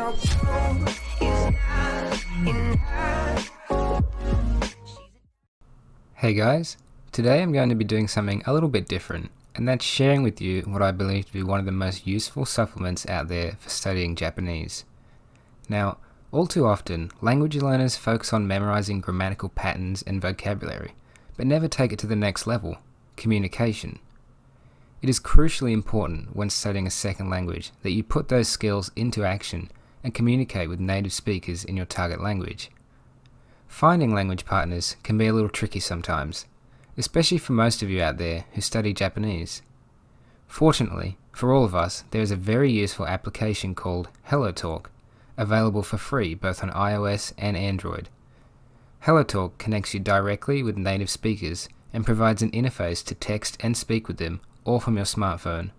Hey guys, today I'm going to be doing something a little bit different, and that's sharing with you what I believe to be one of the most useful supplements out there for studying Japanese. Now, all too often, language learners focus on memorizing grammatical patterns and vocabulary, but never take it to the next level, communication. It is crucially important when studying a second language that you put those skills into action and communicate with native speakers in your target language. Finding language partners can be a little tricky sometimes, especially for most of you out there who study Japanese. Fortunately, for all of us, there is a very useful application called Hellotalk, available for free both on iOS and Android. Hellotalk connects you directly with native speakers and provides an interface to text and speak with them all from your smartphone.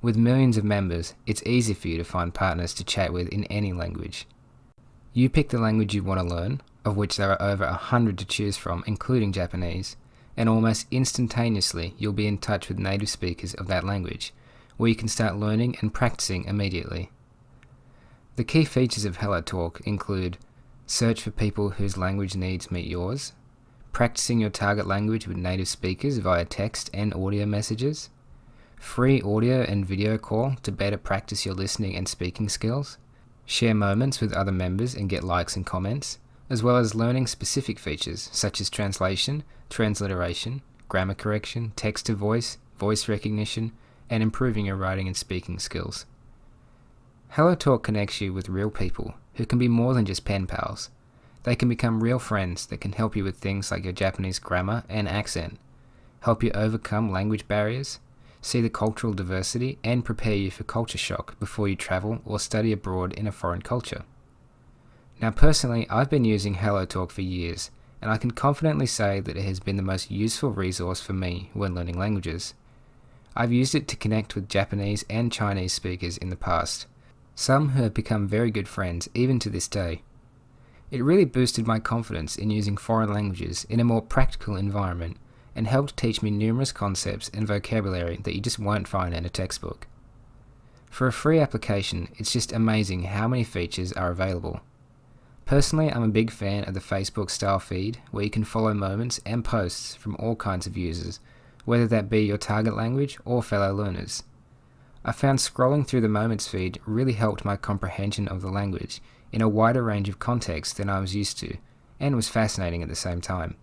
With millions of members, it's easy for you to find partners to chat with in any language. You pick the language you want to learn, of which there are over 100 to choose from, including Japanese, and almost instantaneously you'll be in touch with native speakers of that language, where you can start learning and practicing immediately. The key features of Hellotalk include search for people whose language needs meet yours, practicing your target language with native speakers via text and audio messages, free audio and video call to better practice your listening and speaking skills, share moments with other members and get likes and comments, as well as learning specific features such as translation, transliteration, grammar correction, text-to-voice, voice recognition, and improving your writing and speaking skills. Hellotalk connects you with real people who can be more than just pen pals. They can become real friends that can help you with things like your Japanese grammar and accent, help you overcome language barriers, see the cultural diversity, and prepare you for culture shock before you travel or study abroad in a foreign culture. Now personally, I've been using Hellotalk for years, and I can confidently say that it has been the most useful resource for me when learning languages. I've used it to connect with Japanese and Chinese speakers in the past, some who have become very good friends even to this day. It really boosted my confidence in using foreign languages in a more practical environment and helped teach me numerous concepts and vocabulary that you just won't find in a textbook. For a free application, it's just amazing how many features are available. Personally, I'm a big fan of the Facebook style feed where you can follow moments and posts from all kinds of users, whether that be your target language or fellow learners. I found scrolling through the moments feed really helped my comprehension of the language in a wider range of contexts than I was used to, and was fascinating at the same time.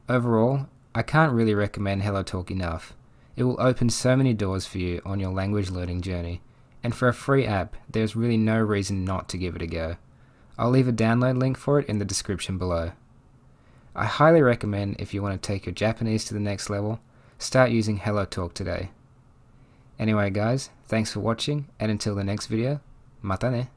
Overall, I can't really recommend Hellotalk enough. It will open so many doors for you on your language learning journey, and for a free app, there's really no reason not to give it a go. I'll leave a download link for it in the description below. I highly recommend if you want to take your Japanese to the next level, start using Hellotalk today. Anyway guys, thanks for watching, and until the next video, mata ne!